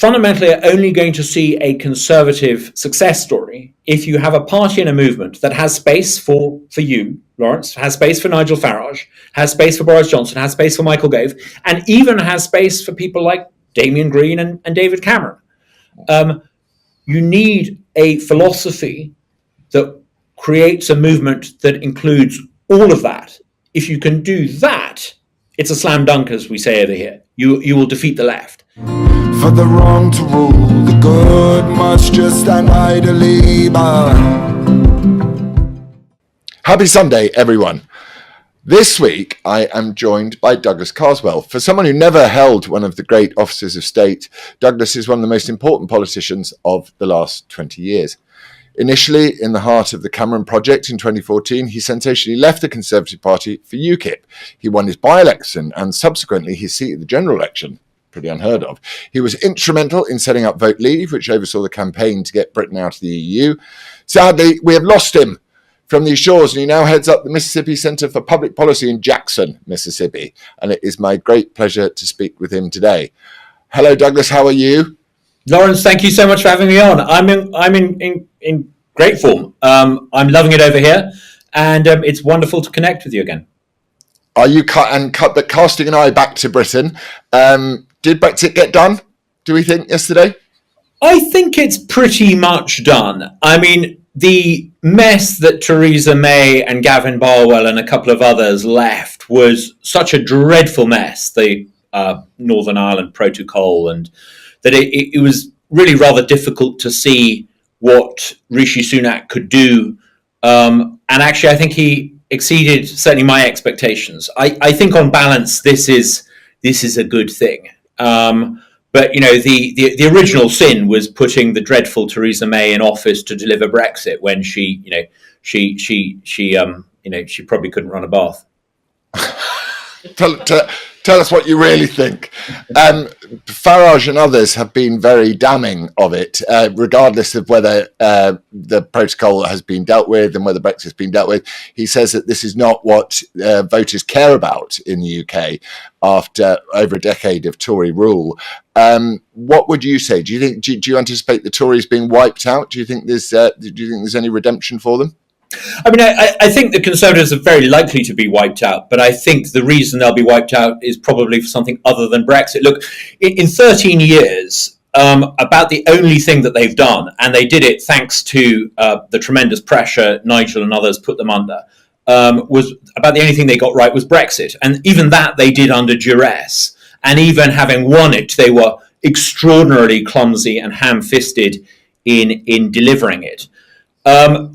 fundamentally are only going to see a conservative success story if you have a party and a movement that has space for you, Laurence, has space for Nigel Farage, has space for Boris Johnson, has space for Michael Gove, and even has space for people like Damien Green and David Cameron. You need a philosophy that creates a movement that includes all of that. If you can do that, it's a slam dunk, as we say over here. You will defeat the left. For the wrong to rule, the good must just stand idly by. Happy Sunday, everyone. This week, I am joined by Douglas Carswell. For someone who never held one of the great offices of state, Douglas is one of the most important politicians of the last 20 years. Initially, in the heart of the Cameron Project in 2014, he sensationally left the Conservative Party for UKIP. He won his by-election and subsequently his seat at the general election. Pretty unheard of. He was instrumental in setting up Vote Leave, which oversaw the campaign to get Britain out of the EU. Sadly, we have lost him from these shores, and he now heads up the Mississippi Center for Public Policy in Jackson, Mississippi. And it is my great pleasure to speak with him today. Hello, Douglas. How are you? Laurence, thank you so much for having me on. I'm in great form. I'm loving it over here, and it's wonderful to connect with you again. Are you casting an eye back to Britain? Did Brexit get done, do we think, yesterday? I think it's pretty much done. I mean, the mess that Theresa May and Gavin Barwell and a couple of others left was such a dreadful mess, the Northern Ireland Protocol, and that it was really rather difficult to see what Rishi Sunak could do. And actually, I think he exceeded certainly my expectations. I think on balance, this is a good thing. But you know, the original sin was putting the dreadful Theresa May in office to deliver Brexit when she probably couldn't run a bath. Tell us what you really think. Farage and others have been very damning of it, regardless of whether the protocol has been dealt with and whether Brexit has been dealt with. He says that this is not what voters care about in the UK after over a decade of Tory rule. What would you say? Do you anticipate the Tories being wiped out? Do you think there's any redemption for them? I mean, I think the Conservatives are very likely to be wiped out, but I think the reason they'll be wiped out is probably for something other than Brexit. Look, in 13 years, about the only thing that they've done, and they did it thanks to the tremendous pressure Nigel and others put them under, was about the only thing they got right was Brexit. And even that they did under duress. And even having won it, they were extraordinarily clumsy and ham-fisted in delivering it.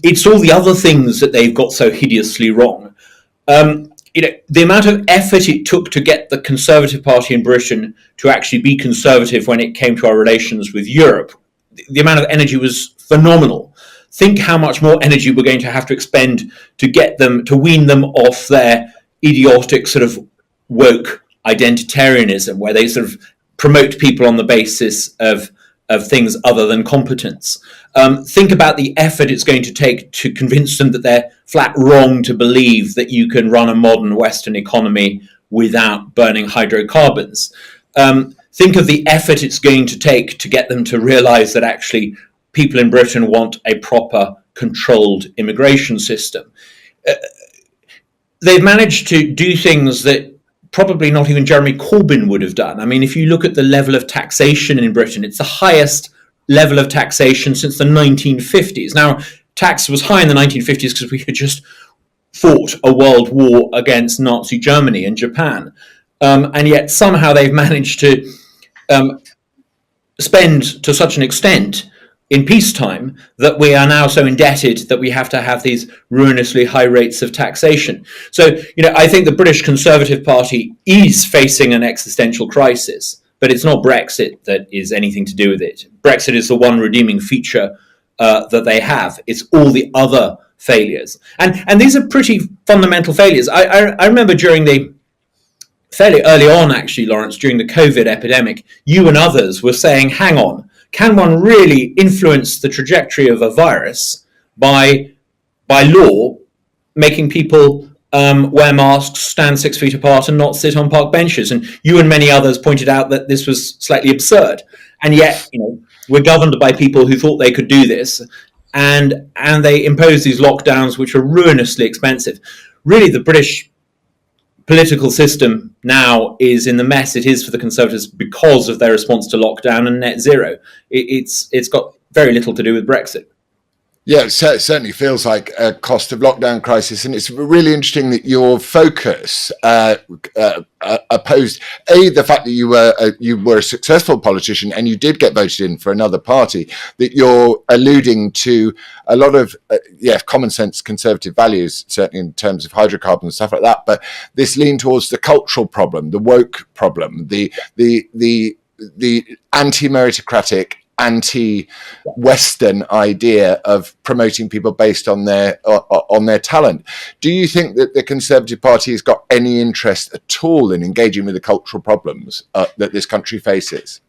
It's all the other things that they've got so hideously wrong. The amount of effort it took to get the Conservative Party in Britain to actually be conservative when it came to our relations with Europe, the amount of energy was phenomenal. Think how much more energy we're going to have to expend to get them, to wean them off their idiotic sort of woke identitarianism, where they sort of promote people on the basis of things other than competence. Think about the effort it's going to take to convince them that they're flat wrong to believe that you can run a modern Western economy without burning hydrocarbons. Think of the effort it's going to take to get them to realize that actually people in Britain want a proper controlled immigration system. They've managed to do things that probably not even Jeremy Corbyn would have done. I mean, if you look at the level of taxation in Britain, it's the highest level of taxation since the 1950s. Now, tax was high in the 1950s because we had just fought a world war against Nazi Germany and Japan. And yet somehow they've managed to spend to such an extent in peacetime that we are now so indebted that we have to have these ruinously high rates of taxation. So, I think the British Conservative Party is facing an existential crisis, but it's not Brexit that is anything to do with it. Brexit is the one redeeming feature that they have. It's all the other failures. And these are pretty fundamental failures. I remember during fairly early on, actually, Laurence, during the COVID epidemic, you and others were saying, hang on, can one really influence the trajectory of a virus by law, making people wear masks, stand 6 feet apart and not sit on park benches? And you and many others pointed out that this was slightly absurd. and yet, we're governed by people who thought they could do this, and they impose these lockdowns which are ruinously expensive. Really, the British political system now is in the mess it is for the Conservatives because of their response to lockdown and net zero. It's got very little to do with Brexit. Yeah, it certainly feels like a cost of lockdown crisis, and it's really interesting that your focus opposed the fact that you were a successful politician and you did get voted in for another party. That you're alluding to a lot of common sense conservative values, certainly in terms of hydrocarbons and stuff like that. But this lean towards the cultural problem, the woke problem, the anti-meritocratic, anti-Western idea of promoting people based on their talent. Do you think that the Conservative Party has got any interest at all in engaging with the cultural problems that this country faces?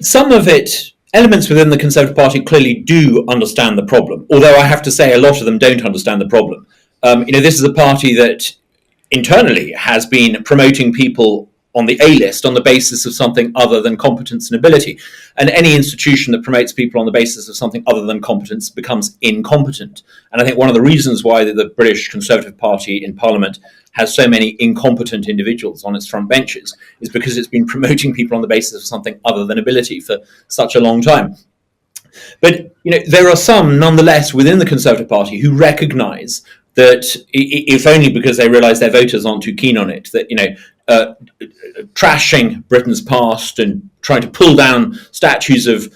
Some of it, elements within the Conservative Party clearly do understand the problem, although I have to say a lot of them don't understand the problem. This is a party that internally has been promoting people on the A list on the basis of something other than competence and ability. And any institution that promotes people on the basis of something other than competence becomes incompetent. And I think one of the reasons why the British Conservative Party in Parliament has so many incompetent individuals on its front benches is because it's been promoting people on the basis of something other than ability for such a long time. But there are some, nonetheless, within the Conservative Party who recognise that, if only because they realise their voters aren't too keen on it, that trashing Britain's past and trying to pull down statues of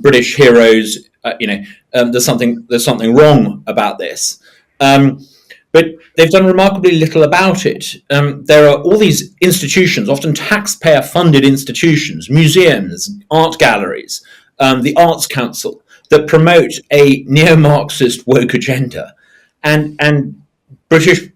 British heroes, there's something wrong about this. But they've done remarkably little about it. There are all these institutions, often taxpayer-funded institutions, museums, art galleries, the Arts Council, that promote a neo-Marxist woke agenda. And British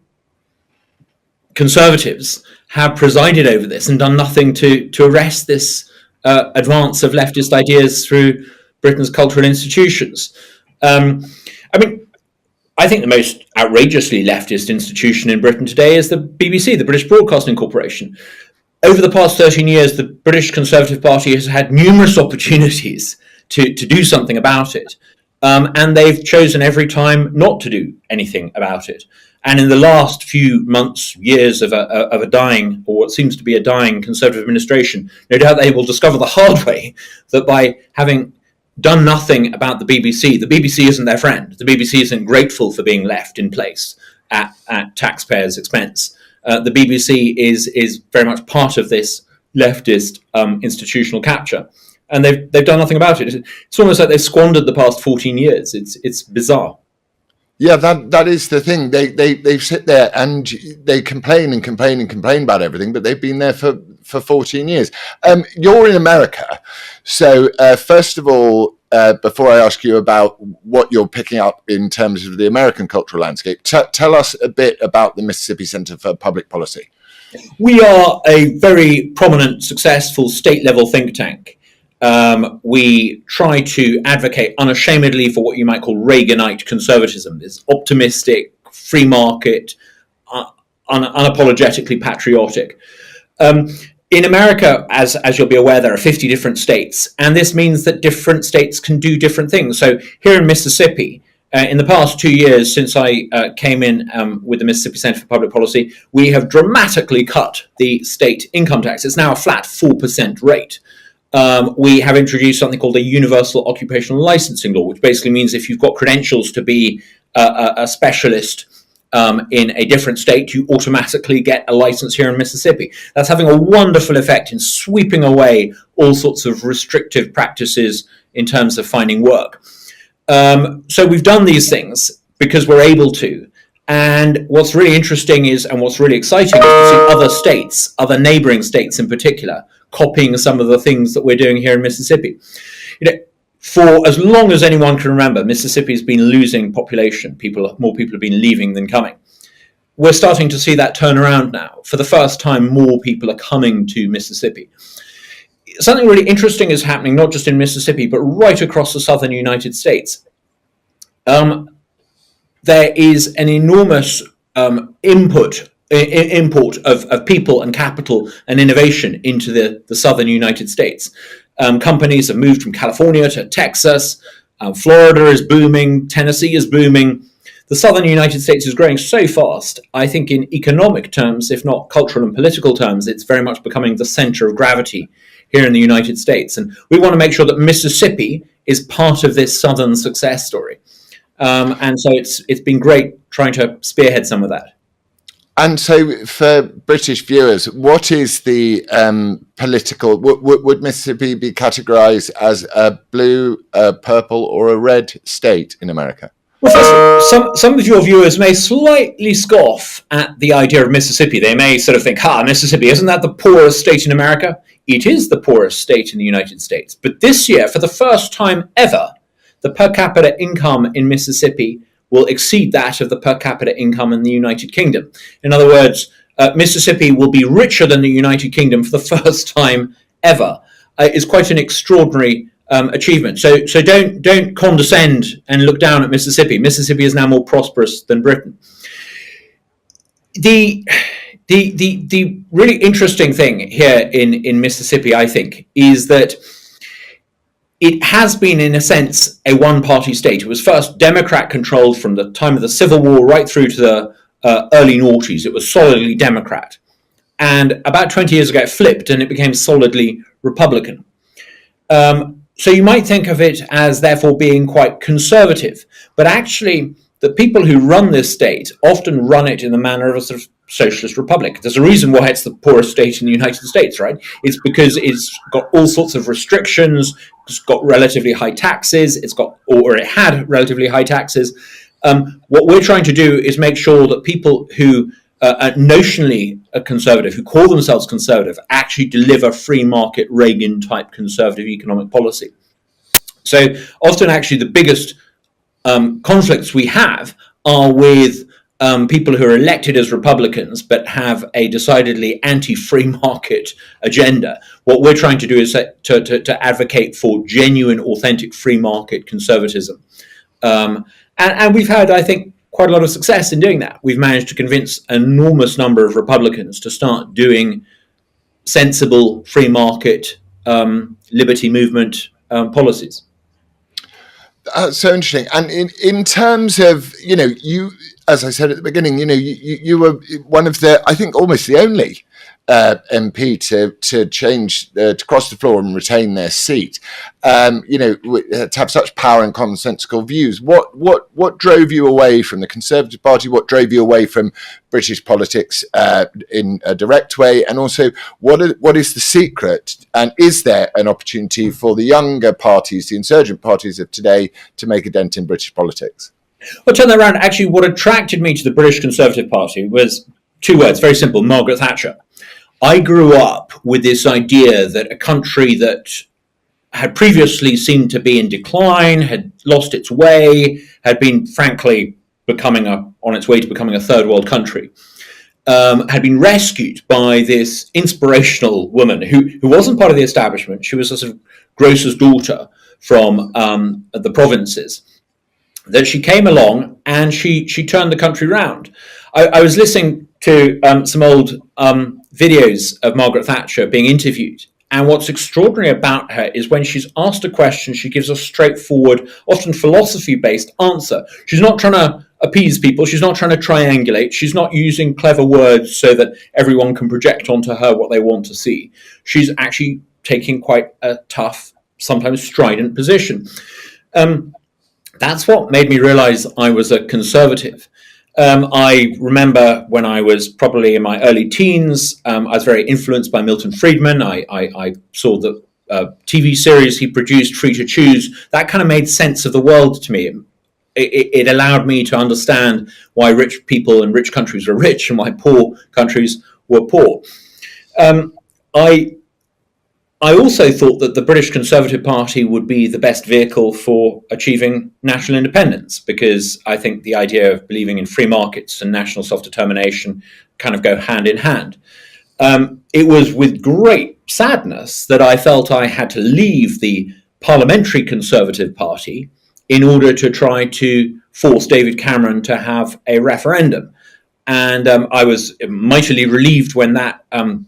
Conservatives have presided over this and done nothing to arrest this advance of leftist ideas through Britain's cultural institutions. I think the most outrageously leftist institution in Britain today is the BBC, the British Broadcasting Corporation. Over the past 13 years, the British Conservative Party has had numerous opportunities to do something about it. And they've chosen every time not to do anything about it. And in the last few months, years of a dying, or what seems to be a dying Conservative administration, no doubt they will discover the hard way that by having done nothing about the BBC isn't their friend. The BBC isn't grateful for being left in place at taxpayers' expense. The BBC is very much part of this leftist institutional capture. And they've done nothing about it. It's almost like they've squandered the past 14 years. It's bizarre. Yeah, that is the thing. They sit there and they complain and complain and complain about everything, but they've been there for 14 years. You're in America, so first of all, before I ask you about what you're picking up in terms of the American cultural landscape, tell us a bit about the Mississippi Center for Public Policy. We are a very prominent, successful state-level think tank. We try to advocate unashamedly for what you might call Reaganite conservatism, this optimistic, free market, unapologetically patriotic. In America, as you'll be aware, there are 50 different states, and this means that different states can do different things. So here in Mississippi, in the past 2 years since I came in with the Mississippi Center for Public Policy, we have dramatically cut the state income tax. It's now a flat 4% rate. We have introduced something called a universal occupational licensing law, which basically means if you've got credentials to be a specialist in a different state, you automatically get a license here in Mississippi. That's having a wonderful effect in sweeping away all sorts of restrictive practices in terms of finding work. So we've done these things because we're able to. And what's really interesting and what's really exciting is to see other states, other neighboring states in particular, copying some of the things that we're doing here in Mississippi. For as long as anyone can remember, Mississippi's been losing population. More people have been leaving than coming. We're starting to see that turn around now. For the first time, more people are coming to Mississippi. Something really interesting is happening, not just in Mississippi, but right across the southern United States. There is an enormous import of people and capital and innovation into the southern United States. Companies have moved from California to Texas. Florida is booming. Tennessee is booming. The southern United States is growing so fast. I think in economic terms, if not cultural and political terms, it's very much becoming the center of gravity here in the United States. And we want to make sure that Mississippi is part of this southern success story. And so it's been great trying to spearhead some of that. And so for British viewers, what is the political, would Mississippi be categorized as a blue, a purple, or a red state in America? Well, first of all, some of your viewers may slightly scoff at the idea of Mississippi. They may sort of think, Mississippi, isn't that the poorest state in America? It is the poorest state in the United States. But this year, for the first time ever, the per capita income in Mississippi will exceed that of the per capita income in the United Kingdom. In other words, Mississippi will be richer than the United Kingdom for the first time ever. It's quite an extraordinary achievement. So don't condescend and look down at Mississippi. Mississippi is now more prosperous than Britain. The really interesting thing here in Mississippi, I think, is that it has been, in a sense, a one-party state. It was first Democrat-controlled from the time of the Civil War right through to the early noughties. It was solidly Democrat. And about 20 years ago, it flipped and it became solidly Republican. So you might think of it as, therefore, being quite conservative. But actually, the people who run this state often run it in the manner of a sort of socialist republic. There's a reason why it's the poorest state in the United States, right? It's because it's got all sorts of restrictions, it's got relatively high taxes, it had relatively high taxes. What we're trying to do is make sure that people who are notionally conservative, who call themselves conservative, actually deliver free market Reagan-type conservative economic policy. So often actually the biggest conflicts we have are with people who are elected as Republicans but have a decidedly anti-free market agenda. What we're trying to do is to advocate for genuine, authentic free market conservatism. And we've had, I think, quite a lot of success in doing that. We've managed to convince an enormous number of Republicans to start doing sensible free market, liberty movement policies. So interesting. And in terms of, you, as I said at the beginning, you were one of the, I think almost the only MP to change, to cross the floor and retain their seat, to have such power and commonsensical views. What drove you away from the Conservative Party? What drove you away from British politics in a direct way? And also, what is the secret? And is there an opportunity for the younger parties, the insurgent parties of today, to make a dent in British politics? Well, turn that around. Actually, what attracted me to the British Conservative Party was two words, very simple: Margaret Thatcher. I grew up with this idea that a country that had previously seemed to be in decline, had lost its way, had been, frankly, on its way to becoming a third world country, had been rescued by this inspirational woman who wasn't part of the establishment. She was a sort of grocer's daughter from the provinces. That she came along and she turned the country round. I was listening to some old videos of Margaret Thatcher being interviewed. And what's extraordinary about her is when she's asked a question, she gives a straightforward, often philosophy-based answer. She's not trying to appease people. She's not trying to triangulate. She's not using clever words so that everyone can project onto her what they want to see. She's actually taking quite a tough, sometimes strident position. That's what made me realize I was a conservative. I remember when I was probably in my early teens, I was very influenced by Milton Friedman. I saw the TV series he produced, Free to Choose. That kind of made sense of the world to me. It allowed me to understand why rich people and rich countries were rich and why poor countries were poor. I also thought that the British Conservative Party would be the best vehicle for achieving national independence, because I think the idea of believing in free markets and national self-determination kind of go hand in hand. It was with great sadness that I felt I had to leave the Parliamentary Conservative Party in order to try to force David Cameron to have a referendum. And I was mightily relieved when that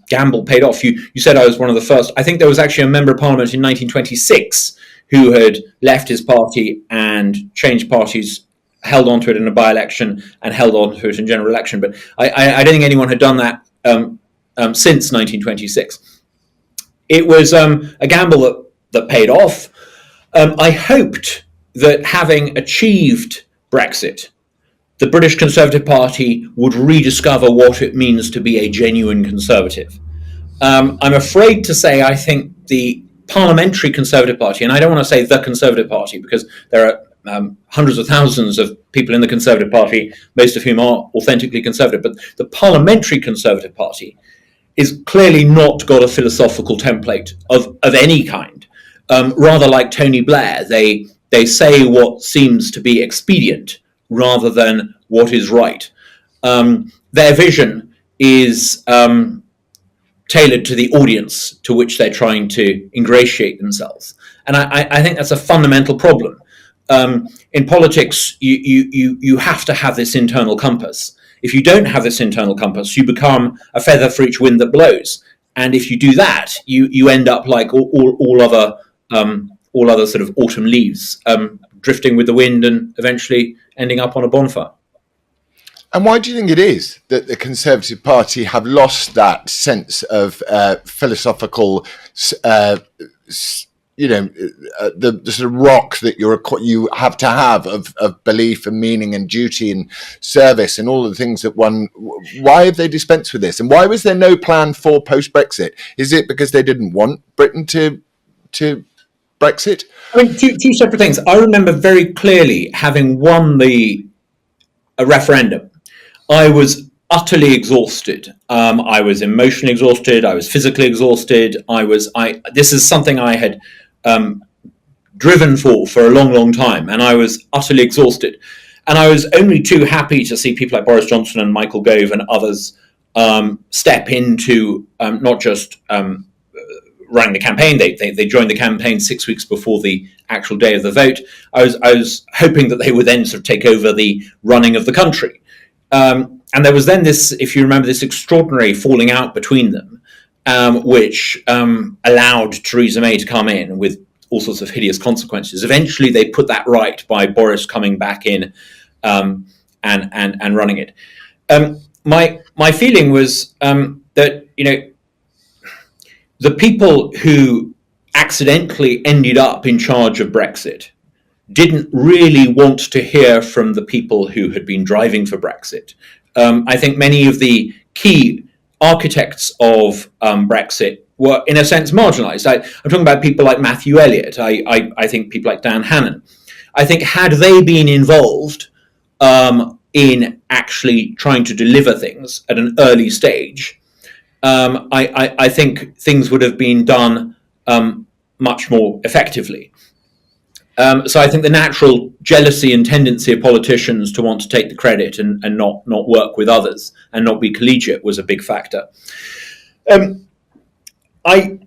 gamble paid off. You said I was one of the first. I think there was actually a member of parliament in 1926 who had left his party and changed parties, held on to it in a by-election and held on to it in general election. But I don't think anyone had done that since 1926. It was a gamble that paid off. I hoped that having achieved Brexit, the British Conservative Party would rediscover what it means to be a genuine Conservative. I'm afraid to say I think the Parliamentary Conservative Party, and I don't want to say the Conservative Party because there are hundreds of thousands of people in the Conservative Party, most of whom are authentically Conservative, but the Parliamentary Conservative Party is clearly not got a philosophical template of any kind. Rather like Tony Blair, they say what seems to be expedient rather than what is right. Their vision is tailored to the audience to which they're trying to ingratiate themselves. And I think that's a fundamental problem. In politics, you have to have this internal compass. If you don't have this internal compass, you become a feather for each wind that blows. And if you do that, you end up like all other sort of autumn leaves, drifting with the wind and eventually ending up on a bonfire. And why do you think it is that the Conservative Party have lost that sense of philosophical, the sort of rock that you have to have of belief and meaning and duty and service and all of the things that one? Why have they dispensed with this? And why was there no plan for post-Brexit? Is it because they didn't want Britain to Brexit? I mean, two separate things. I remember very clearly having won a referendum. I was utterly exhausted. I was emotionally exhausted. I was physically exhausted. This is something I had driven for a long, long time, and I was utterly exhausted. And I was only too happy to see people like Boris Johnson and Michael Gove and others step into not just running the campaign. They joined the campaign 6 weeks before the actual day of the vote. I was hoping that they would then sort of take over the running of the country. And there was then this, if you remember, this extraordinary falling out between them, which allowed Theresa May to come in with all sorts of hideous consequences. Eventually, they put that right by Boris coming back in and running it. My feeling was that the people who accidentally ended up in charge of Brexit didn't really want to hear from the people who had been driving for Brexit. I think many of the key architects of Brexit were, in a sense, marginalised. I'm talking about people like Matthew Elliott. I think people like Dan Hannan. I think had they been involved in actually trying to deliver things at an early stage, I think things would have been done much more effectively. So I think the natural jealousy and tendency of politicians to want to take the credit and not work with others and not be collegiate was a big factor. I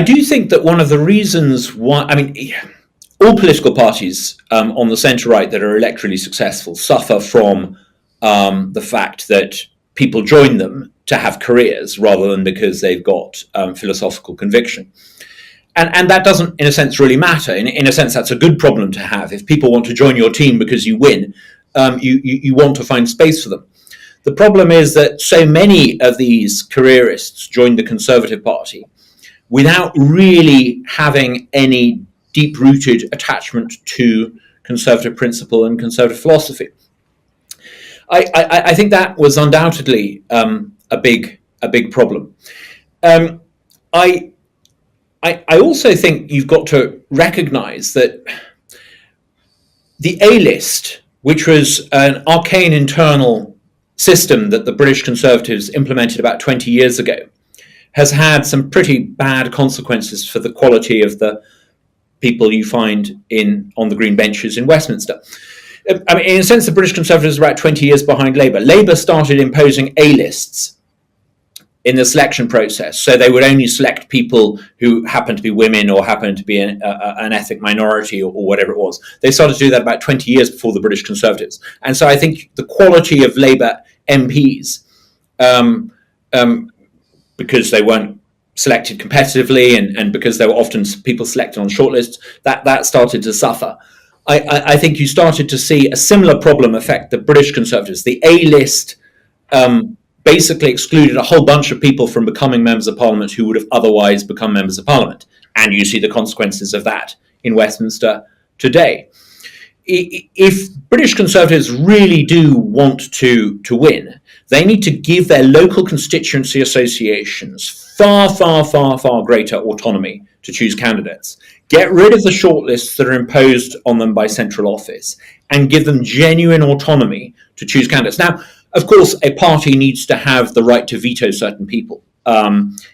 do think that one of the reasons why, all political parties on the centre-right that are electorally successful suffer from the fact that people join them to have careers rather than because they've got philosophical conviction. And that doesn't, in a sense, really matter. In a sense, that's a good problem to have. If people want to join your team because you win, you want to find space for them. The problem is that so many of these careerists joined the Conservative Party without really having any deep-rooted attachment to Conservative principle and Conservative philosophy. I think that was undoubtedly a big problem. I also think you've got to recognise that the A-list, which was an arcane internal system that the British Conservatives implemented about 20 years ago, has had some pretty bad consequences for the quality of the people you find on the green benches in Westminster. In a sense, the British Conservatives are about 20 years behind Labour. Labour started imposing A-lists in the selection process, so they would only select people who happened to be women or happened to be an ethnic minority or whatever it was. They started to do that about 20 years before the British Conservatives. And so I think the quality of Labour MPs because they weren't selected competitively and because there were often people selected on shortlists, that started to suffer. I think you started to see a similar problem affect the British Conservatives. The A-list basically excluded a whole bunch of people from becoming members of Parliament who would have otherwise become members of Parliament. And you see the consequences of that in Westminster today. If British Conservatives really do want to win, they need to give their local constituency associations far greater autonomy to choose candidates. Get rid of the shortlists that are imposed on them by central office and give them genuine autonomy to choose candidates. Now, of course, a party needs to have the right to veto certain people.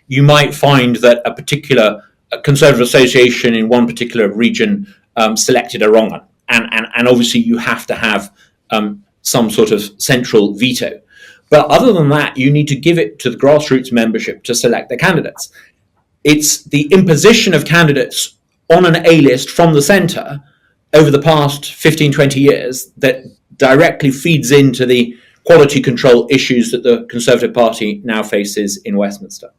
You might find that a particular Conservative association in one particular region selected a wrong one. And obviously you have to have some sort of central veto. But other than that, you need to give it to the grassroots membership to select the candidates. It's the imposition of candidates on an A-list from the centre over the past 15, 20 years that directly feeds into the quality control issues that the Conservative Party now faces in Westminster.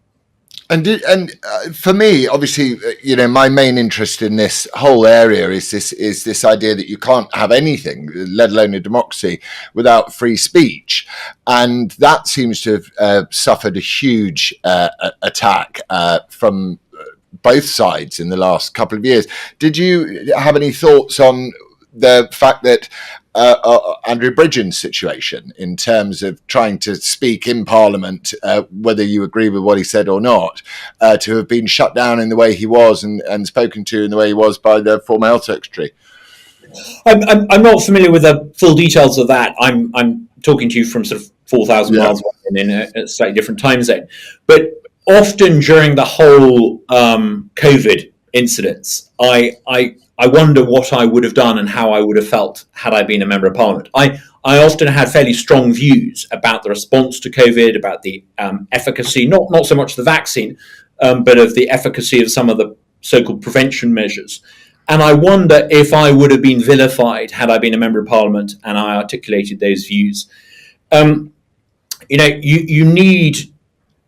And for me, obviously, my main interest in this whole area is this idea that you can't have anything, let alone a democracy, without free speech, and that seems to have suffered a huge attack from both sides in the last couple of years. Did you have any thoughts on the fact that Andrew Bridgen's situation in terms of trying to speak in Parliament, whether you agree with what he said or not, to have been shut down in the way he was and spoken to in the way he was by the former Health Secretary? I'm not familiar with the full details of that. I'm talking to you from sort of 4,000 miles away in a slightly different time zone. But often during the whole COVID incidents, I wonder what I would have done and how I would have felt had I been a member of Parliament. I often had fairly strong views about the response to COVID, about the efficacy, not so much the vaccine, but of the efficacy of some of the so-called prevention measures. And I wonder if I would have been vilified had I been a member of Parliament and I articulated those views. You need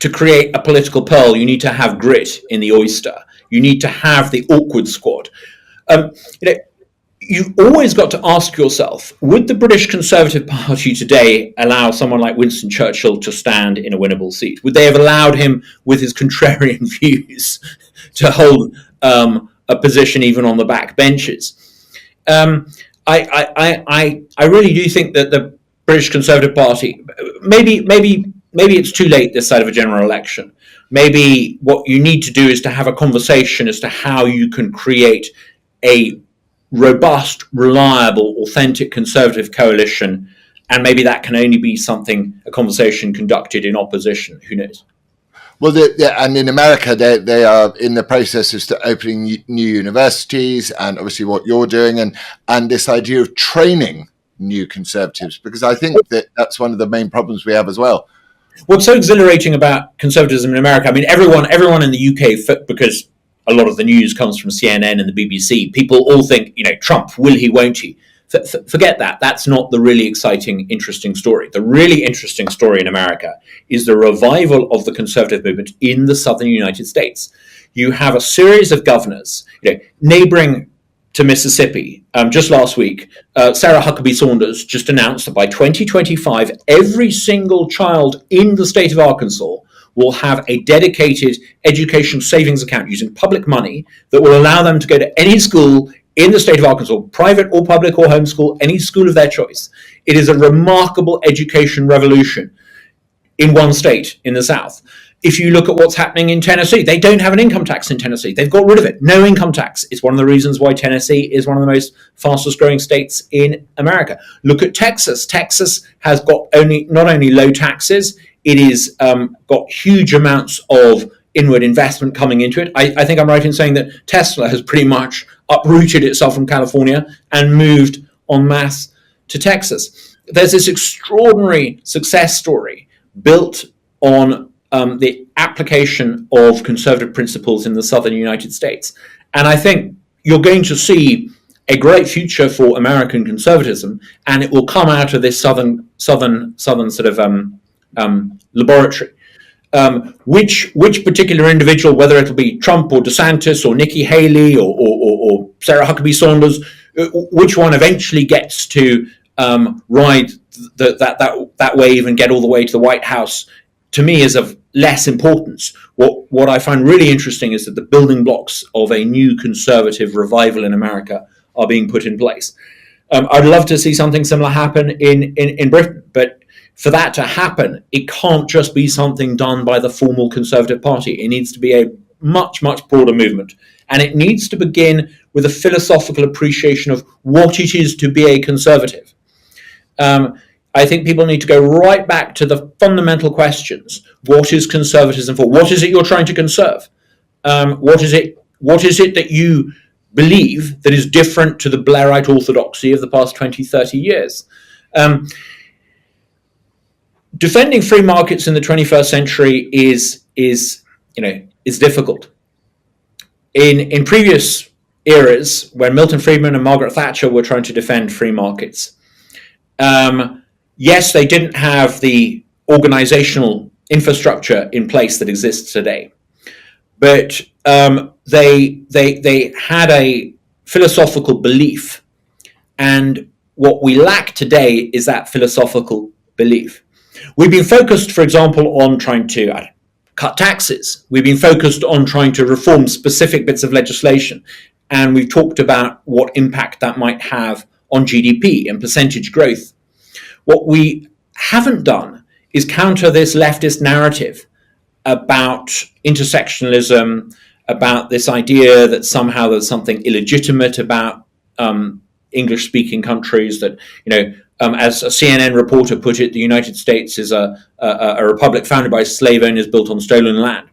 to create a political pearl. You need to have grit in the oyster. You need to have the awkward squad. You've always got to ask yourself, would the British Conservative Party today allow someone like Winston Churchill to stand in a winnable seat? Would they have allowed him, with his contrarian views, to hold a position even on the back benches? I really do think that the British Conservative Party, maybe it's too late this side of a general election. Maybe what you need to do is to have a conversation as to how you can create a robust, reliable, authentic Conservative coalition, and maybe that can only be a conversation conducted in opposition. Who knows? Well, and in America, they are in the process of opening new universities, and obviously what you're doing, and this idea of training new Conservatives, because I think that's one of the main problems we have as well. What's so exhilarating about conservatism in America? I mean, everyone in the UK, because a lot of the news comes from CNN and the BBC. People all think, Trump, will he, won't he? Forget that. That's not the really exciting, interesting story. The really interesting story in America is the revival of the conservative movement in the southern United States. You have a series of governors, neighboring to Mississippi. Just last week, Sarah Huckabee Sanders just announced that by 2025, every single child in the state of Arkansas will have a dedicated education savings account using public money that will allow them to go to any school in the state of Arkansas, private or public or homeschool, any school of their choice. It is a remarkable education revolution in one state in the South. If you look at what's happening in Tennessee, they don't have an income tax in Tennessee. They've got rid of it. No income tax. It's one of the reasons why Tennessee is one of the most fastest growing states in America. Look at Texas. Texas has got not only low taxes, it is got huge amounts of inward investment coming into it. I think I'm right in saying that Tesla has pretty much uprooted itself from California and moved en masse to Texas. There's this extraordinary success story built on the application of conservative principles in the southern United States. And I think you're going to see a great future for American conservatism, and it will come out of this southern sort of laboratory. Which particular individual, whether it'll be Trump or DeSantis or Nikki Haley or Sarah Huckabee Sanders, which one eventually gets to ride that wave and get all the way to the White House, to me is of less importance. What I find really interesting is that the building blocks of a new conservative revival in America are being put in place. I'd love to see something similar happen in Britain, but for that to happen, it can't just be something done by the formal Conservative Party. It needs to be a much, much broader movement. And it needs to begin with a philosophical appreciation of what it is to be a conservative. I think people need to go right back to the fundamental questions. What is conservatism for? What is it you're trying to conserve? What is it that you believe that is different to the Blairite orthodoxy of the past 20, 30 years? Defending free markets in the 21st century is difficult. In previous eras, when Milton Friedman and Margaret Thatcher were trying to defend free markets, yes, they didn't have the organizational infrastructure in place that exists today, but they had a philosophical belief, and what we lack today is that philosophical belief. We've been focused, for example, on trying to cut taxes. We've been focused on trying to reform specific bits of legislation, and we've talked about what impact that might have on GDP and percentage growth. What we haven't done is counter this leftist narrative about intersectionalism, about this idea that somehow there's something illegitimate about English-speaking countries, that, as a CNN reporter put it, the United States is a republic founded by slave owners built on stolen land.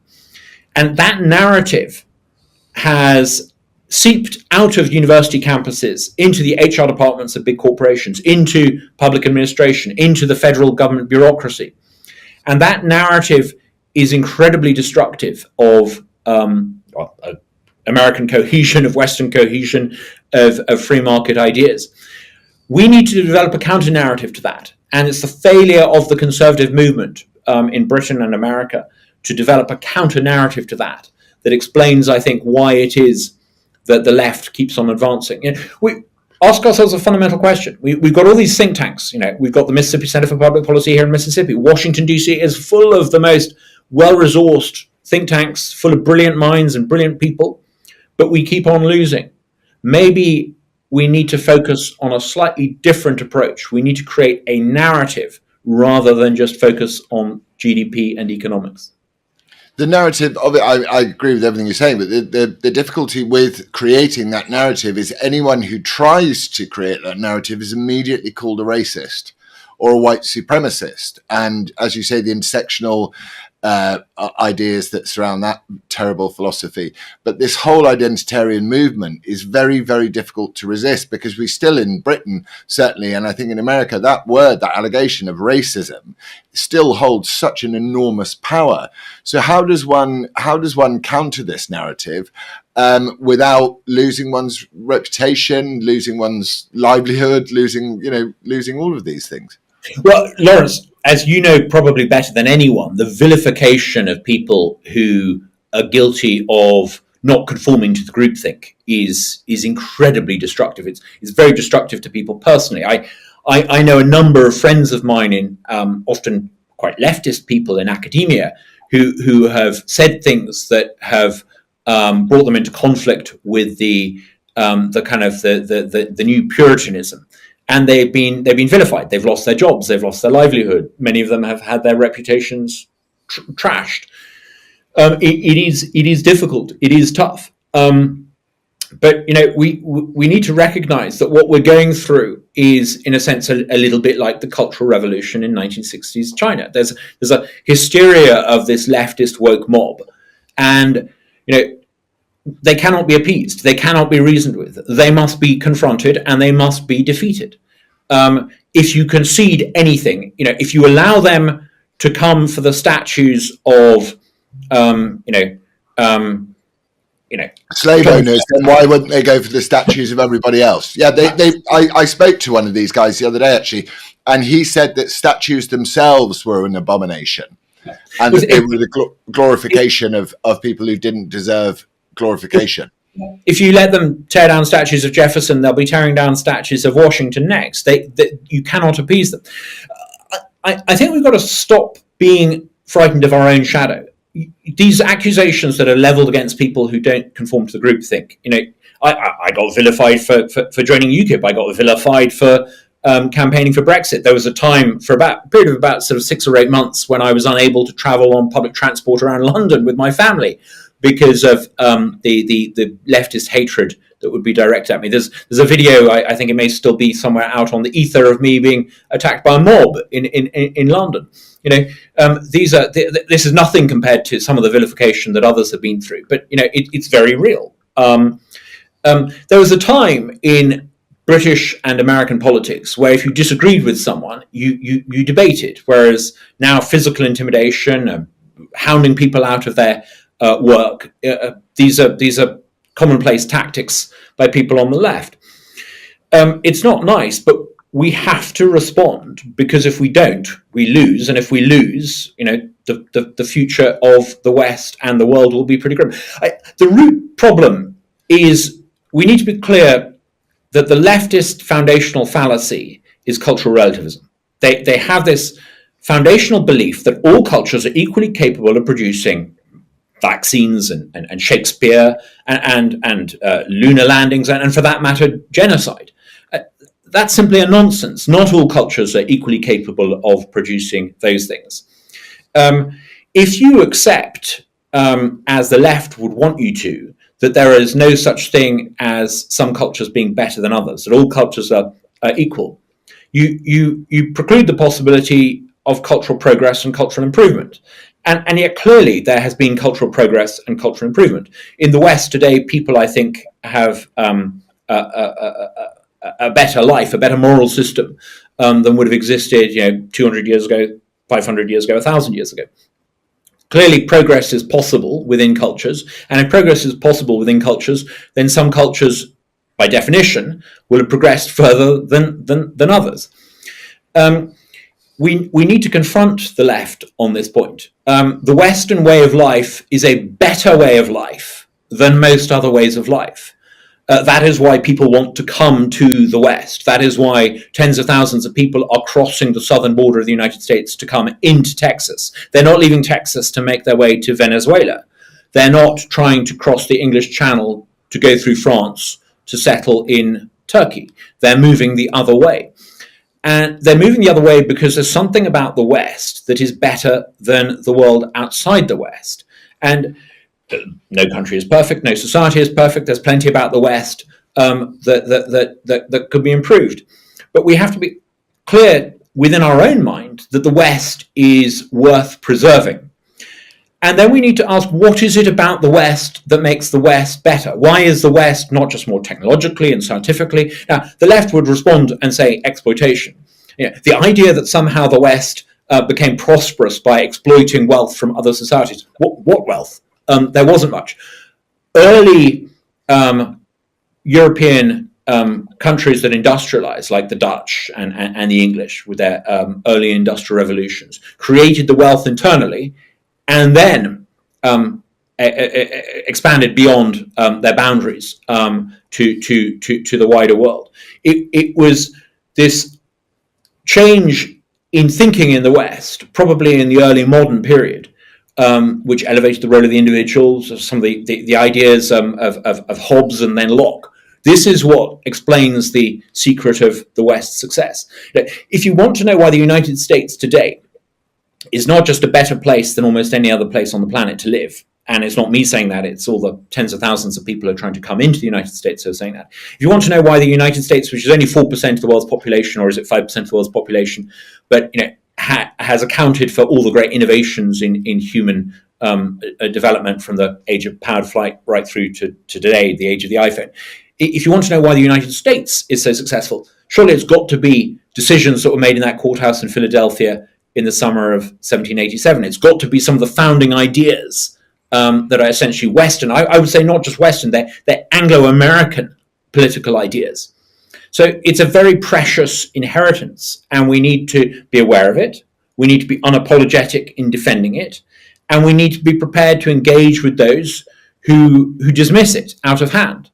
And that narrative has seeped out of university campuses into the HR departments of big corporations, into public administration, into the federal government bureaucracy. And that narrative is incredibly destructive of American cohesion, of Western cohesion, of free market ideas. We need to develop a counter-narrative to that. And it's the failure of the conservative movement in Britain and America to develop a counter-narrative to that explains, I think, why it is that the left keeps on advancing. We ask ourselves a fundamental question. We've got all these think tanks. We've got the Mississippi Center for Public Policy here in Mississippi. Washington, D.C. is full of the most well-resourced think tanks, full of brilliant minds and brilliant people, but we keep on losing. Maybe we need to focus on a slightly different approach. We need to create a narrative rather than just focus on GDP and economics. The narrative of it, I agree with everything you're saying, but the difficulty with creating that narrative is anyone who tries to create that narrative is immediately called a racist or a white supremacist. And as you say, the intersectional ideas that surround that terrible philosophy. But this whole identitarian movement is very, very difficult to resist, because we still in Britain, certainly, and I think in America, that allegation of racism still holds such an enormous power. So how does one counter this narrative without losing one's reputation, losing one's livelihood, losing all of these things? Well, Laurence, as you know probably better than anyone, the vilification of people who are guilty of not conforming to the groupthink is incredibly destructive. It's very destructive to people personally. I know a number of friends of mine in often quite leftist people in academia who have said things that have brought them into conflict with the kind of the new Puritanism. And they've been vilified. They've lost their jobs. They've lost their livelihood. Many of them have had their reputations trashed. It is difficult. It is tough. But we need to recognise that what we're going through is, in a sense, a little bit like the Cultural Revolution in 1960s China. There's a hysteria of this leftist woke mob, and they cannot be appeased. They cannot be reasoned with. They must be confronted and they must be defeated. If you concede anything, if you allow them to come for the statues of, slave owners, then why wouldn't they go for the statues of everybody else? Yeah, I spoke to one of these guys the other day, actually, and he said that statues themselves were an abomination, and that they were the glorification of people who didn't deserve glorification. If you let them tear down statues of Jefferson, they'll be tearing down statues of Washington next. You cannot appease them. I think we've got to stop being frightened of our own shadow. These accusations that are leveled against people who don't conform to the group think, I got vilified for joining UKIP. I got vilified for campaigning for Brexit. There was a time for a period of about sort of 6 or 8 months when I was unable to travel on public transport around London with my family because of the leftist hatred that would be directed at me. There's a video, I think it may still be somewhere out on the ether, of me being attacked by a mob in London. This is nothing compared to some of the vilification that others have been through, but it's very real. There was a time in British and American politics where if you disagreed with someone, you debated, whereas now physical intimidation, hounding people out of their work, these are commonplace tactics by people on the left. It's not nice, but we have to respond, because if we don't, we lose. And if we lose, the future of the West and the world will be pretty grim. The root problem is we need to be clear that the leftist foundational fallacy is cultural relativism. They have this foundational belief that all cultures are equally capable of producing vaccines and Shakespeare and lunar landings and for that matter, genocide. That's simply a nonsense. Not all cultures are equally capable of producing those things. If you accept, as the left would want you to, that there is no such thing as some cultures being better than others, that all cultures are equal, you preclude the possibility of cultural progress and cultural improvement. And yet clearly there has been cultural progress and cultural improvement. In the West today, people, I think, have a better life, a better moral system than would have existed 200 years ago, 500 years ago, 1,000 years ago. Clearly progress is possible within cultures, and if progress is possible within cultures, then some cultures, by definition, will have progressed further than others. We need to confront the left on this point. The Western way of life is a better way of life than most other ways of life. That is why people want to come to the West. That is why tens of thousands of people are crossing the southern border of the United States to come into Texas. They're not leaving Texas to make their way to Venezuela. They're not trying to cross the English Channel to go through France to settle in Turkey. They're moving the other way. And they're moving the other way because there's something about the West that is better than the world outside the West. And no country is perfect, no society is perfect. There's plenty about the West that could be improved. But we have to be clear within our own mind that the West is worth preserving. And then we need to ask, what is it about the West that makes the West better? Why is the West not just more technologically and scientifically? Now, the left would respond and say exploitation. The idea that somehow the West became prosperous by exploiting wealth from other societies. What wealth? There wasn't much. Early European countries that industrialized, like the Dutch and the English with their early industrial revolutions, created the wealth internally and then expanded beyond their boundaries to the wider world. It was this change in thinking in the West, probably in the early modern period, which elevated the role of the individuals, some of the ideas of Hobbes and then Locke. This is what explains the secret of the West's success. If you want to know why the United States today is not just a better place than almost any other place on the planet to live, and it's not me saying that, it's all the tens of thousands of people who are trying to come into the United States who are saying that. If you want to know why the United States, which is only 4% of the world's population, or is it 5% of the world's population, but has accounted for all the great innovations in human development from the age of powered flight right through to today, the age of the iPhone. If you want to know why the United States is so successful, surely it's got to be decisions that were made in that courthouse in Philadelphia in the summer of 1787. It's got to be some of the founding ideas that are essentially Western. I would say not just Western, they're Anglo-American political ideas. So it's a very precious inheritance, and we need to be aware of it. We need to be unapologetic in defending it, and we need to be prepared to engage with those who dismiss it out of hand.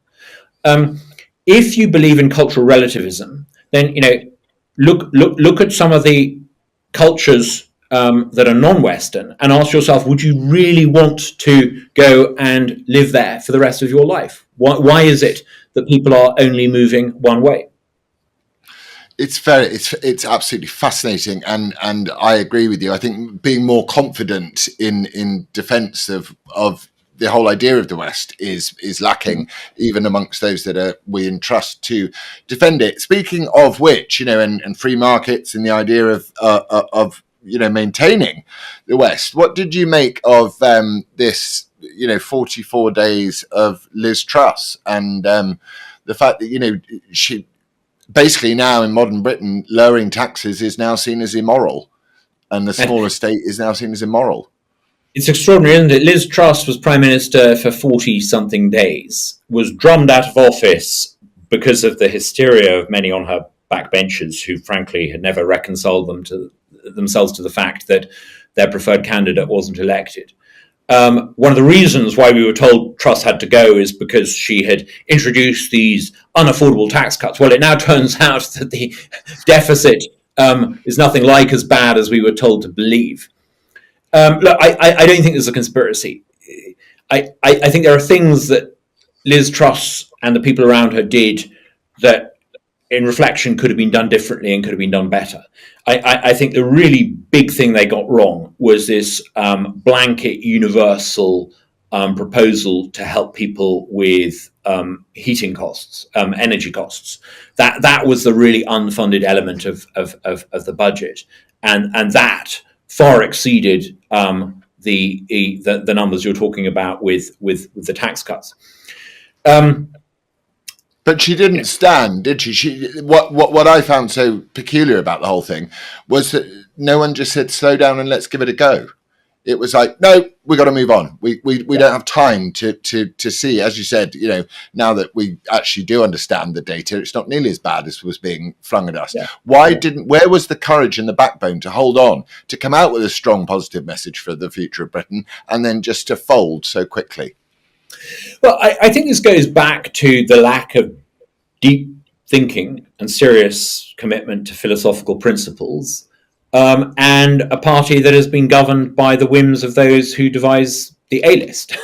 If you believe in cultural relativism, then look at some of the cultures that are non-Western and ask yourself: would you really want to go and live there for the rest of your life? Why is it that people are only moving one way? It's absolutely fascinating, and I agree with you. I think being more confident in defence of the whole idea of the West is lacking, even amongst those that we entrust to defend it. Speaking of which, and free markets and the idea of maintaining the West. What did you make of this 44 days of Liz Truss and the fact that she basically now in modern Britain lowering taxes is now seen as immoral, and the smaller state is now seen as immoral? It's extraordinary, isn't it? Liz Truss was Prime Minister for 40-something days, was drummed out of office because of the hysteria of many on her backbenchers who, frankly, had never reconciled themselves to the fact that their preferred candidate wasn't elected. One of the reasons why we were told Truss had to go is because she had introduced these unaffordable tax cuts. Well, it now turns out that the deficit is nothing like as bad as we were told to believe. Look, I don't think there's a conspiracy. I think there are things that Liz Truss and the people around her did that, in reflection, could have been done differently and could have been done better. I think the really big thing they got wrong was this blanket universal proposal to help people with heating costs, energy costs. That was the really unfunded element of the budget, and that far exceeded the numbers you're talking about with the tax cuts. But she didn't stand, did she? What I found so peculiar about the whole thing was that no one just said, slow down and let's give it a go. It was like, no, we got to move on. We don't have time to see, as you said, now that we actually do understand the data, it's not nearly as bad as was being flung at us. Yeah. Where was the courage and the backbone to hold on, to come out with a strong positive message for the future of Britain, and then just to fold so quickly? Well, I think this goes back to the lack of deep thinking and serious commitment to philosophical principles, and a party that has been governed by the whims of those who devise the A-list.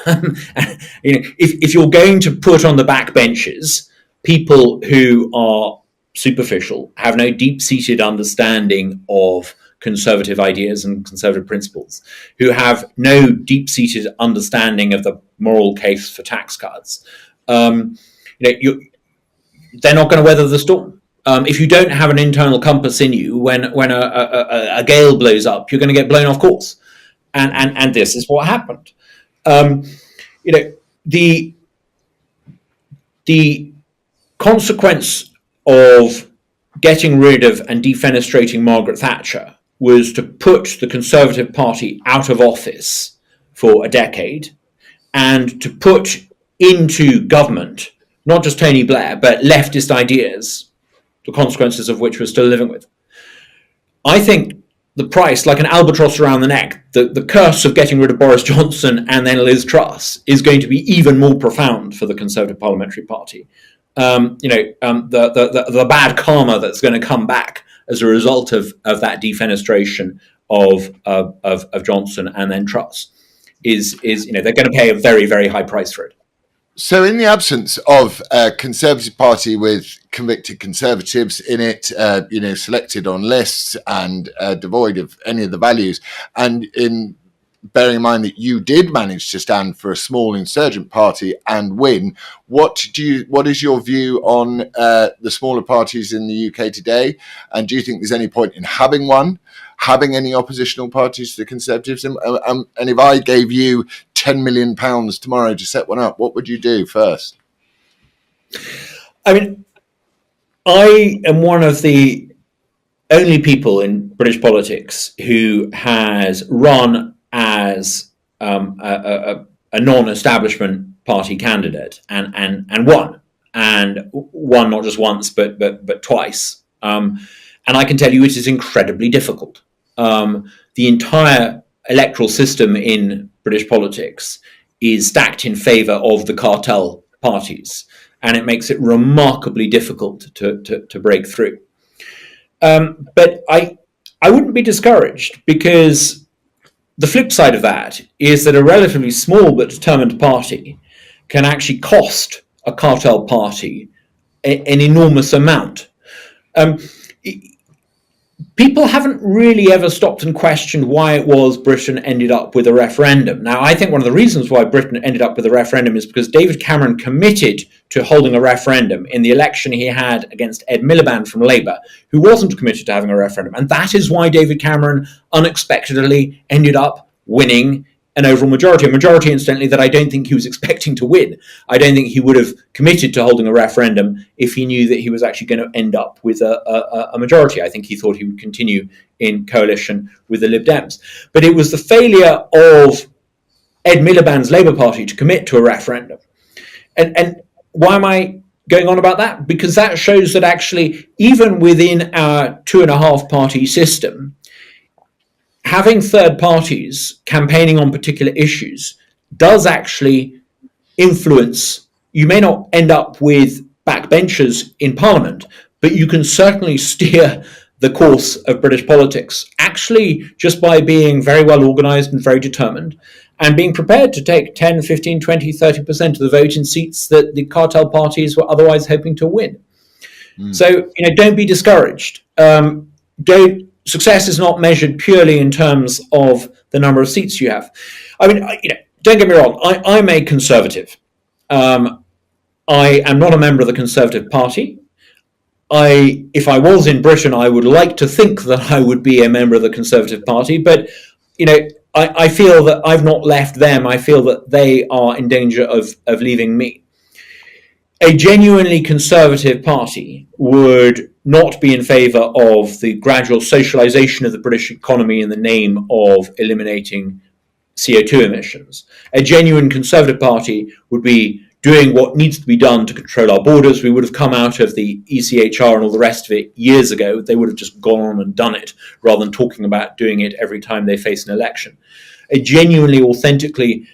If you're going to put on the backbenches people who are superficial, have no deep-seated understanding of conservative ideas and conservative principles, who have no deep-seated understanding of the moral case for tax cuts, they're not going to weather the storm. If you don't have an internal compass in you, when a gale blows up, you're going to get blown off course, and this is what happened. The consequence of getting rid of and defenestrating Margaret Thatcher was to put the Conservative Party out of office for a decade and to put into government not just Tony Blair, but leftist ideas, the consequences of which we're still living with. I think the price, like an albatross around the neck, the curse of getting rid of Boris Johnson and then Liz Truss is going to be even more profound for the Conservative Parliamentary Party. The bad karma that's going to come back as a result of that defenestration of Johnson and then Truss is they're going to pay a very, very high price for it. So in the absence of a Conservative Party with convicted Conservatives in it, selected on lists and devoid of any of the values, and in bearing in mind that you did manage to stand for a small insurgent party and win, what is your view on the smaller parties in the UK today? And do you think there's any point in having any oppositional parties to the Conservatives? And if I gave you £10 million tomorrow to set one up, what would you do first? I mean, I am one of the only people in British politics who has run as a a non-establishment party candidate and won not just once but twice. And I can tell you it is incredibly difficult. The entire electoral system in British politics is stacked in favour of the cartel parties, and it makes it remarkably difficult to break through. But I wouldn't be discouraged, because the flip side of that is that a relatively small but determined party can actually cost a cartel party an enormous amount. People haven't really ever stopped and questioned why it was Britain ended up with a referendum. Now, I think one of the reasons why Britain ended up with a referendum is because David Cameron committed to holding a referendum in the election he had against Ed Miliband from Labour, who wasn't committed to having a referendum. And that is why David Cameron unexpectedly ended up winning an overall majority, a majority, incidentally, that I don't think he was expecting to win. I don't think he would have committed to holding a referendum if he knew that he was actually going to end up with a majority. I think he thought he would continue in coalition with the Lib Dems. But it was the failure of Ed Miliband's Labour Party to commit to a referendum. And why am I going on about that? Because that shows that actually, even within our 2.5 party system, having third parties campaigning on particular issues does actually influence. You may not end up with backbenchers in Parliament, but you can certainly steer the course of British politics, actually just by being very well organised and very determined, and being prepared to take 10, 15, 20, 30% of the vote in seats that the cartel parties were otherwise hoping to win. So, don't be discouraged. Success is not measured purely in terms of the number of seats you have. I mean, don't get me wrong. I'm a Conservative. I am not a member of the Conservative Party. If I was in Britain, I would like to think that I would be a member of the Conservative Party. But I feel that I've not left them. I feel that they are in danger of leaving me. A genuinely Conservative Party would not be in favour of the gradual socialisation of the British economy in the name of eliminating CO2 emissions. A genuine Conservative Party would be doing what needs to be done to control our borders. We would have come out of the ECHR and all the rest of it years ago. They would have just gone on and done it, rather than talking about doing it every time they face an election. A genuinely, authentically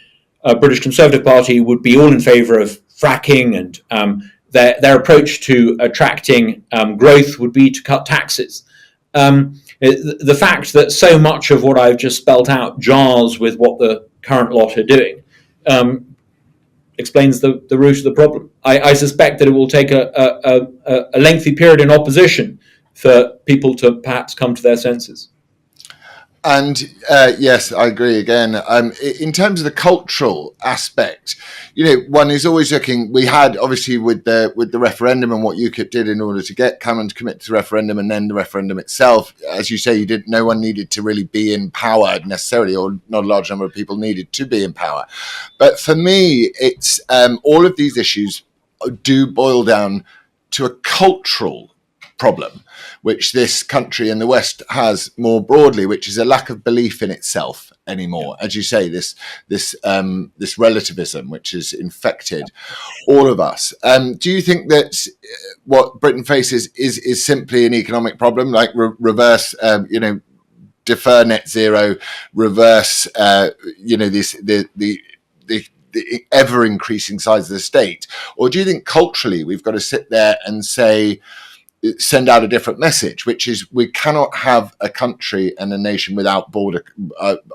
British Conservative Party would be all in favour of fracking, and their approach to attracting growth would be to cut taxes. The fact that so much of what I've just spelt out jars with what the current lot are doing explains the root of the problem. I suspect that it will take a lengthy period in opposition for people to perhaps come to their senses. And yes, I agree again. In terms of the cultural aspect, one is always looking. We had obviously with the referendum and what UKIP did in order to get Cameron to commit to the referendum, and then the referendum itself. As you say, no one needed to really be in power necessarily, or not a large number of people needed to be in power. But for me, it's all of these issues do boil down to a cultural problem, which this country and the West has more broadly, which is a lack of belief in itself anymore. As you say, this relativism which has infected all of us. Do you think that what Britain faces is simply an economic problem, like reverse, defer net zero, reverse, the ever increasing size of the state, or do you think culturally we've got to sit there and send out a different message, which is we cannot have a country and a nation without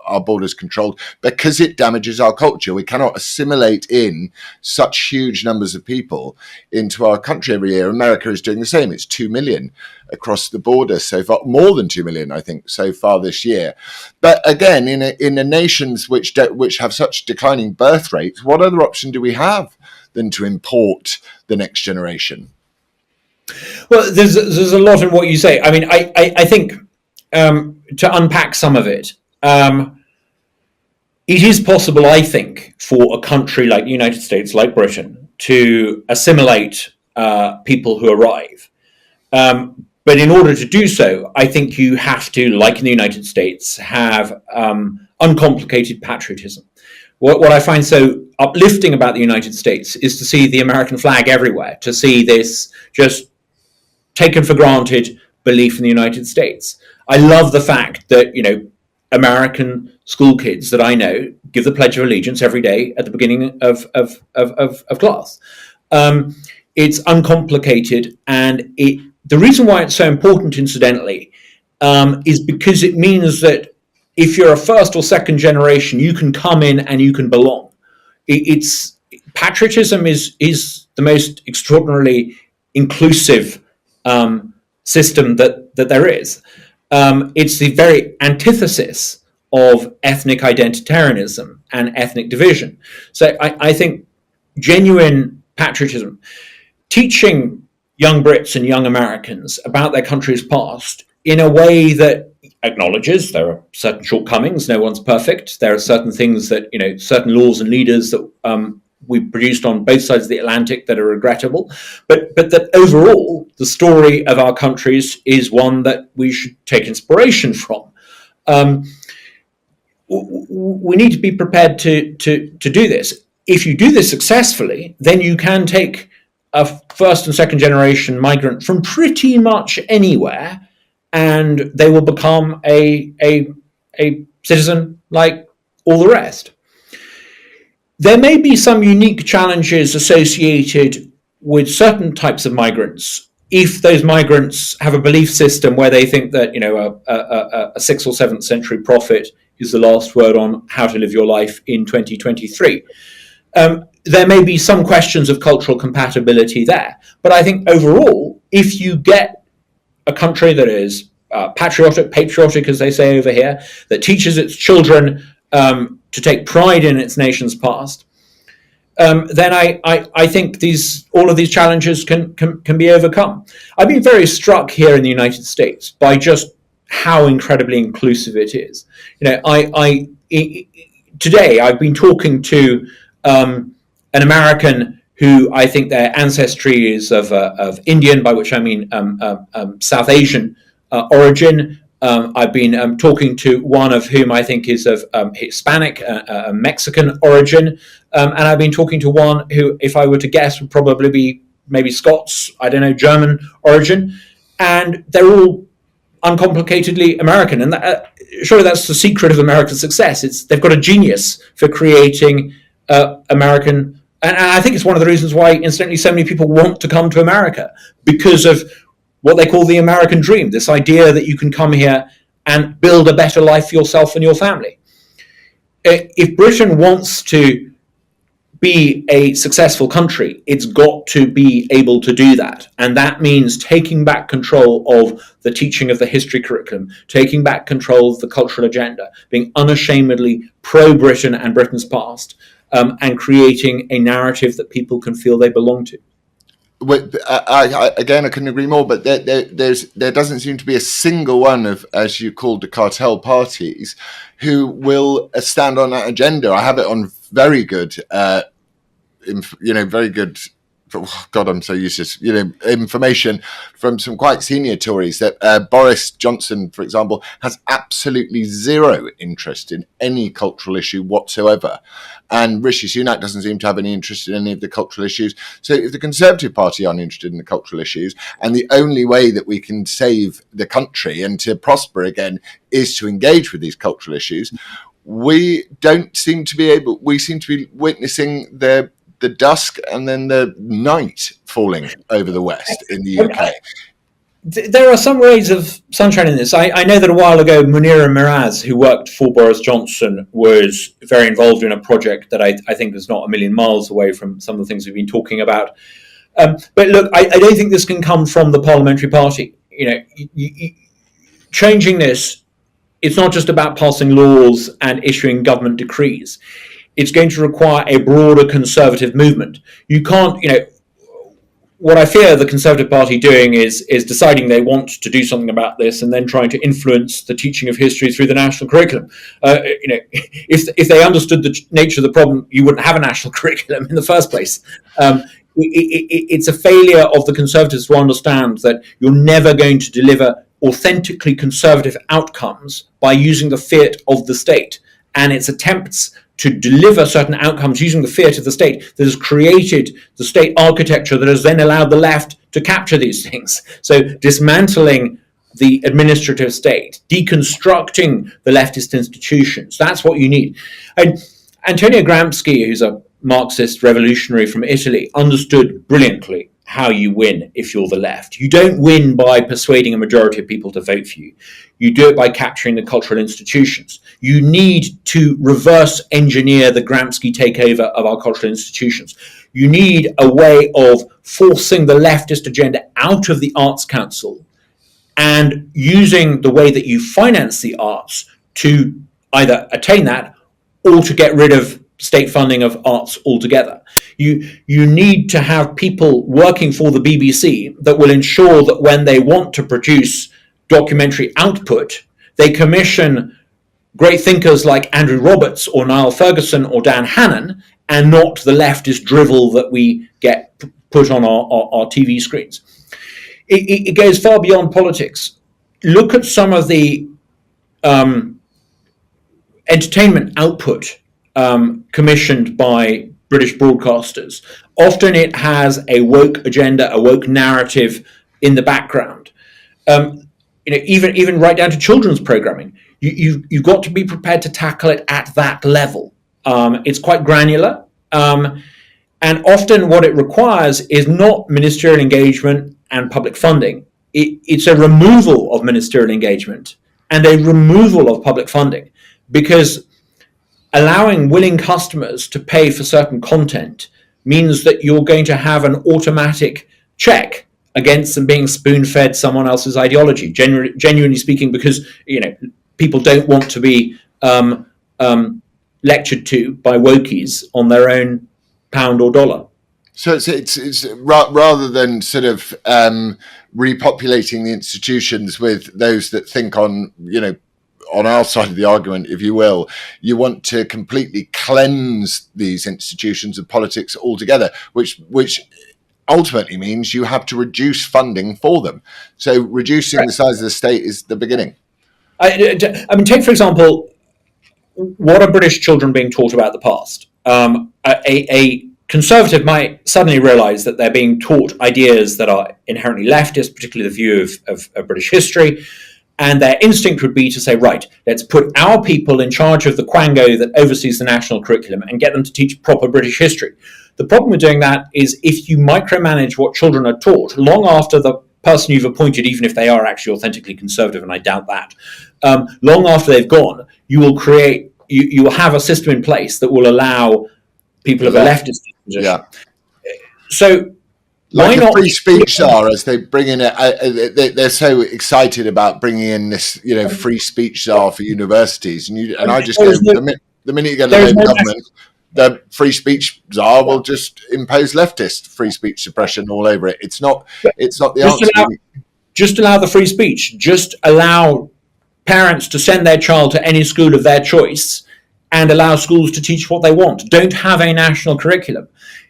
our borders controlled, because it damages our culture. We cannot assimilate in such huge numbers of people into our country every year. America is doing the same. It's 2 million across the border so far, more than 2 million, I think, so far this year. But again, in the nations which have such declining birth rates, what other option do we have than to import the next generation? Well, there's a lot in what you say. I mean, I think to unpack some of it, it is possible, I think, for a country like the United States, like Britain, to assimilate people who arrive. But in order to do so, I think you have to, like in the United States, have uncomplicated patriotism. what I find so uplifting about the United States is to see the American flag everywhere, to see this just taken for granted belief in the United States. I love the fact that, American school kids that I know give the Pledge of Allegiance every day at the beginning of class. It's uncomplicated, and the reason why it's so important, incidentally, is because it means that if you're a first or second generation, you can come in and you can belong. Patriotism is the most extraordinarily inclusive system that there is. It's the very antithesis of ethnic identitarianism and ethnic division. So I think genuine patriotism, teaching young Brits and young Americans about their country's past in a way that acknowledges there are certain shortcomings, no one's perfect, there are certain things that, certain laws and leaders that we produced on both sides of the Atlantic that are regrettable, but that overall the story of our countries is one that we should take inspiration from. We need to be prepared to do this. If you do this successfully, then you can take a first and second generation migrant from pretty much anywhere, and they will become a citizen like all the rest. There may be some unique challenges associated with certain types of migrants if those migrants have a belief system where they think that a 6th or 7th century prophet is the last word on how to live your life in 2023. There may be some questions of cultural compatibility there, but I think overall, if you get a country that is patriotic, as they say over here, that teaches its children to take pride in its nation's past, then I think all of these challenges can be overcome. I've been very struck here in the United States by just how incredibly inclusive it is. Today I've been talking to an American who I think their ancestry is of Indian, by which I mean South Asian origin. I've been talking to one of whom I think is of Hispanic, Mexican origin, and I've been talking to one who, if I were to guess, would probably be maybe Scots, German origin, and they're all uncomplicatedly American, and surely that's the secret of American success. They've got a genius for creating American, and I think it's one of the reasons why, incidentally, so many people want to come to America, because of what they call the American dream, this idea that you can come here and build a better life for yourself and your family. If Britain wants to be a successful country, it's got to be able to do that. And that means taking back control of the teaching of the history curriculum, taking back control of the cultural agenda, being unashamedly pro-Britain and Britain's past, and creating a narrative that people can feel they belong to. I couldn't agree more. But there doesn't seem to be a single one of, as you called, the cartel parties who will stand on that agenda. I have it on very good, very good. Oh God, I'm so useless. Information from some quite senior Tories that Boris Johnson, for example, has absolutely zero interest in any cultural issue whatsoever. And Rishi Sunak doesn't seem to have any interest in any of the cultural issues. So if the Conservative Party aren't interested in the cultural issues, and the only way that we can save the country and to prosper again is to engage with these cultural issues, we seem to be witnessing the dusk and then the night falling over the West in the UK. There are some rays of sunshine in this. I know that a while ago, Munira Miraz, who worked for Boris Johnson, was very involved in a project that I think is not a million miles away from some of the things we've been talking about. But look, I don't think this can come from the parliamentary party. Changing this, it's not just about passing laws and issuing government decrees. It's going to require a broader conservative movement. You can't, what I fear the Conservative Party doing is deciding they want to do something about this and then trying to influence the teaching of history through the national curriculum. If they understood the nature of the problem, you wouldn't have a national curriculum in the first place. It's a failure of the Conservatives to understand that you're never going to deliver authentically conservative outcomes by using the fiat of the state and its attempts to deliver certain outcomes using the fiat of the state that has created the state architecture that has then allowed the left to capture these things. So dismantling the administrative state, deconstructing the leftist institutions, that's what you need. And Antonio Gramsci, who's a Marxist revolutionary from Italy, understood brilliantly how you win if you're the left. You don't win by persuading a majority of people to vote for you. You do it by capturing the cultural institutions. You need to reverse engineer the Gramsci takeover of our cultural institutions. You need a way of forcing the leftist agenda out of the Arts Council and using the way that you finance the arts to either attain that or to get rid of state funding of arts altogether. You need to have people working for the BBC that will ensure that when they want to produce documentary output, they commission great thinkers like Andrew Roberts or Niall Ferguson or Dan Hannan, and not the leftist drivel that we get put on our TV screens. It goes far beyond politics. Look at some of the entertainment output commissioned by British broadcasters. Often it has a woke agenda, a woke narrative in the background. Even right down to children's programming. You've got to be prepared to tackle it at that level. It's quite granular. And often what it requires is not ministerial engagement and public funding. It's a removal of ministerial engagement and a removal of public funding, because allowing willing customers to pay for certain content means that you're going to have an automatic check against them being spoon-fed someone else's ideology, genuinely speaking, because people don't want to be lectured to by wokies on their own pound or dollar. So it's rather than sort of repopulating the institutions with those that think on our side of the argument, if you will, you want to completely cleanse these institutions of politics altogether, which ultimately means you have to reduce funding for them. So reducing the size of the state is the beginning. I mean, take, for example, what are British children being taught about the past? A conservative might suddenly realise that they're being taught ideas that are inherently leftist, particularly the view of British history, and their instinct would be to say, right, let's put our people in charge of the quango that oversees the national curriculum and get them to teach proper British history. The problem with doing that is if you micromanage what children are taught, long after the person you've appointed, even if they are actually authentically conservative, and I doubt that, long after they've gone, you will have a system in place that will allow people of a leftist position. Yeah. So like why not free speech czar, as they bring in they're so excited about bringing in this free speech czar for universities, and I just go, the minute you get a Labour government, the free speech czar will just impose leftist free speech suppression all over it. It's not the answer. Just allow the free speech. Just allow parents to send their child to any school of their choice and allow schools to teach what they want. Don't have a national curriculum.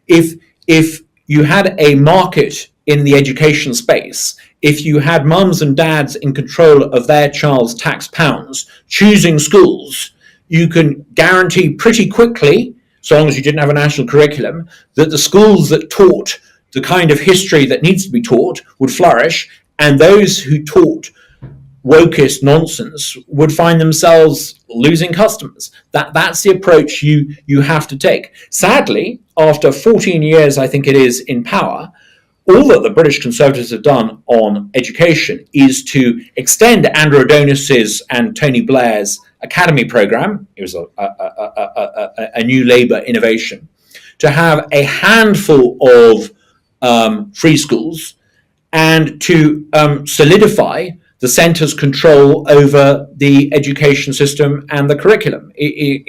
If you had a market in the education space, if you had mums and dads in control of their child's tax pounds, choosing schools, you can guarantee pretty quickly, so long as you didn't have a national curriculum, that the schools that taught the kind of history that needs to be taught would flourish, and those who taught wokist nonsense would find themselves losing customers. That's the approach you have to take. Sadly, after 14 years, I think it is, in power, all that the British Conservatives have done on education is to extend Andrew Adonis's and Tony Blair's academy programme. It was a new Labour innovation, to have a handful of free schools and to solidify the centre's control over the education system and the curriculum. It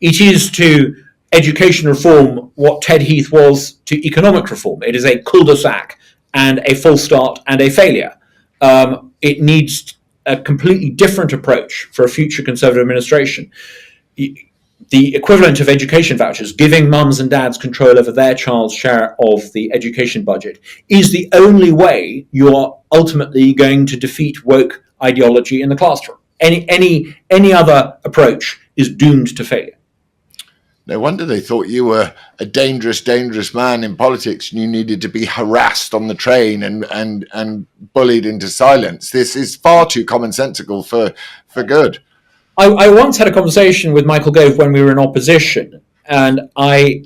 is to education reform what Ted Heath was to economic reform. It is a cul-de-sac and a false start and a failure. It needs a completely different approach for a future Conservative administration. The equivalent of education vouchers, giving mums and dads control over their child's share of the education budget, is the only way you're ultimately going to defeat woke ideology in the classroom. Any other approach is doomed to failure. No wonder they thought you were a dangerous, dangerous man in politics, and you needed to be harassed on the train and bullied into silence. This is far too commonsensical for good. I once had a conversation with Michael Gove when we were in opposition, and I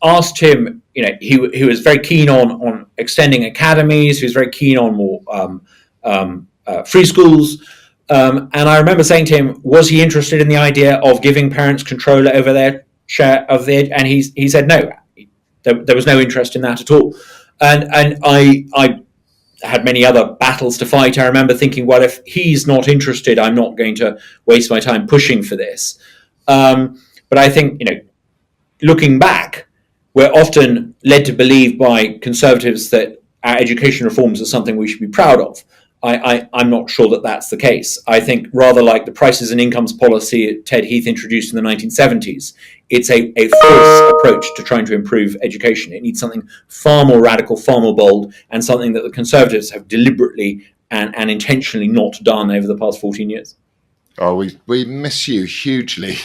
asked him, he was very keen on extending academies. He was very keen on more free schools. And I remember saying to him, was he interested in the idea of giving parents control over their share of the, and he said no, there was no interest in that at all. And I had many other battles to fight. I remember thinking, well, if he's not interested, I'm not going to waste my time pushing for this. But I think, looking back, we're often led to believe by conservatives that our education reforms are something we should be proud of. I'm not sure that that's the case. I think rather like the prices and incomes policy Ted Heath introduced in the 1970s, it's a false approach to trying to improve education. It needs something far more radical, far more bold, and something that the Conservatives have deliberately and intentionally not done over the past 14 years. Oh, we miss you hugely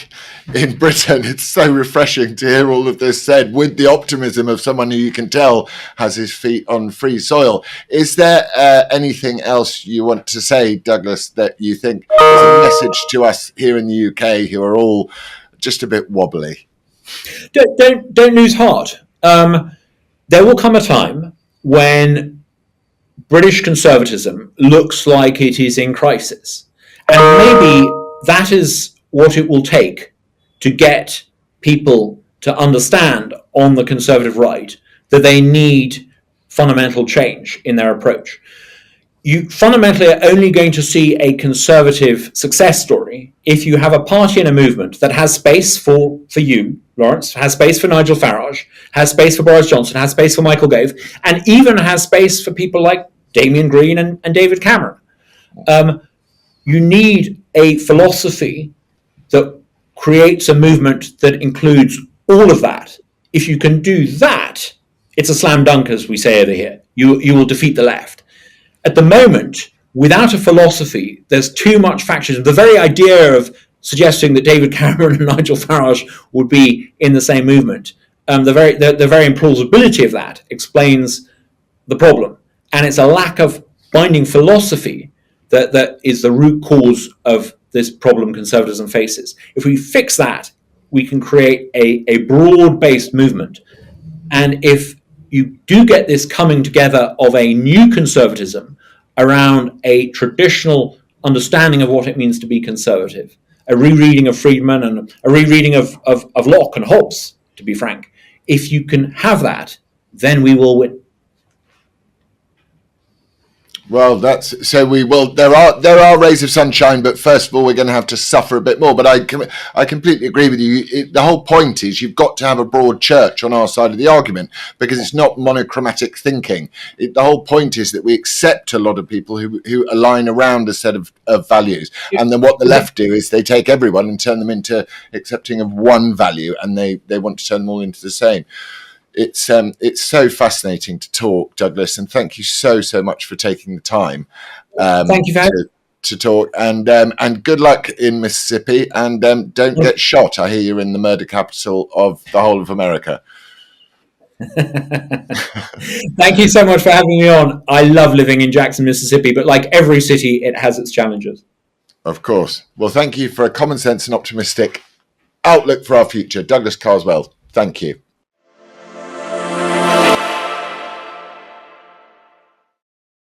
in Britain. It's so refreshing to hear all of this said with the optimism of someone who you can tell has his feet on free soil. Is there anything else you want to say, Douglas, that you think is a message to us here in the UK who are all just a bit wobbly? Don't lose heart. There will come a time when British conservatism looks like it is in crisis. And maybe that is what it will take to get people to understand on the conservative right that they need fundamental change in their approach. You fundamentally are only going to see a conservative success story if you have a party and a movement that has space for you, Laurence, has space for Nigel Farage, has space for Boris Johnson, has space for Michael Gove, and even has space for people like Damien Green and David Cameron. You need a philosophy that creates a movement that includes all of that. If you can do that, it's a slam dunk, as we say over here. You will defeat the left. At the moment, without a philosophy, there's too much factionalism. The very idea of suggesting that David Cameron and Nigel Farage would be in the same movement, the very implausibility of that explains the problem. And it's a lack of binding philosophy that is the root cause of this problem conservatism faces. If we fix that, we can create a broad-based movement. And if you do get this coming together of a new conservatism around a traditional understanding of what it means to be conservative, a rereading of Friedman and a rereading of Locke and Hobbes, to be frank, if you can have that, then we will win. Well, we will. There are rays of sunshine, but first of all, we're going to have to suffer a bit more. But I completely agree with you. The whole point is you've got to have a broad church on our side of the argument because it's not monochromatic thinking. The whole point is that we accept a lot of people who align around a set of values, and then what the left do is they take everyone and turn them into accepting of one value, and they want to turn them all into the same. It's so fascinating to talk, Douglas, and thank you so much for taking the time. Thank you for having to talk, and good luck in Mississippi, and don't get shot. I hear you're in the murder capital of the whole of America. Thank you so much for having me on. I love living in Jackson, Mississippi, but like every city, it has its challenges. Of course. Well, thank you for a common sense and optimistic outlook for our future. Douglas Carswell, thank you.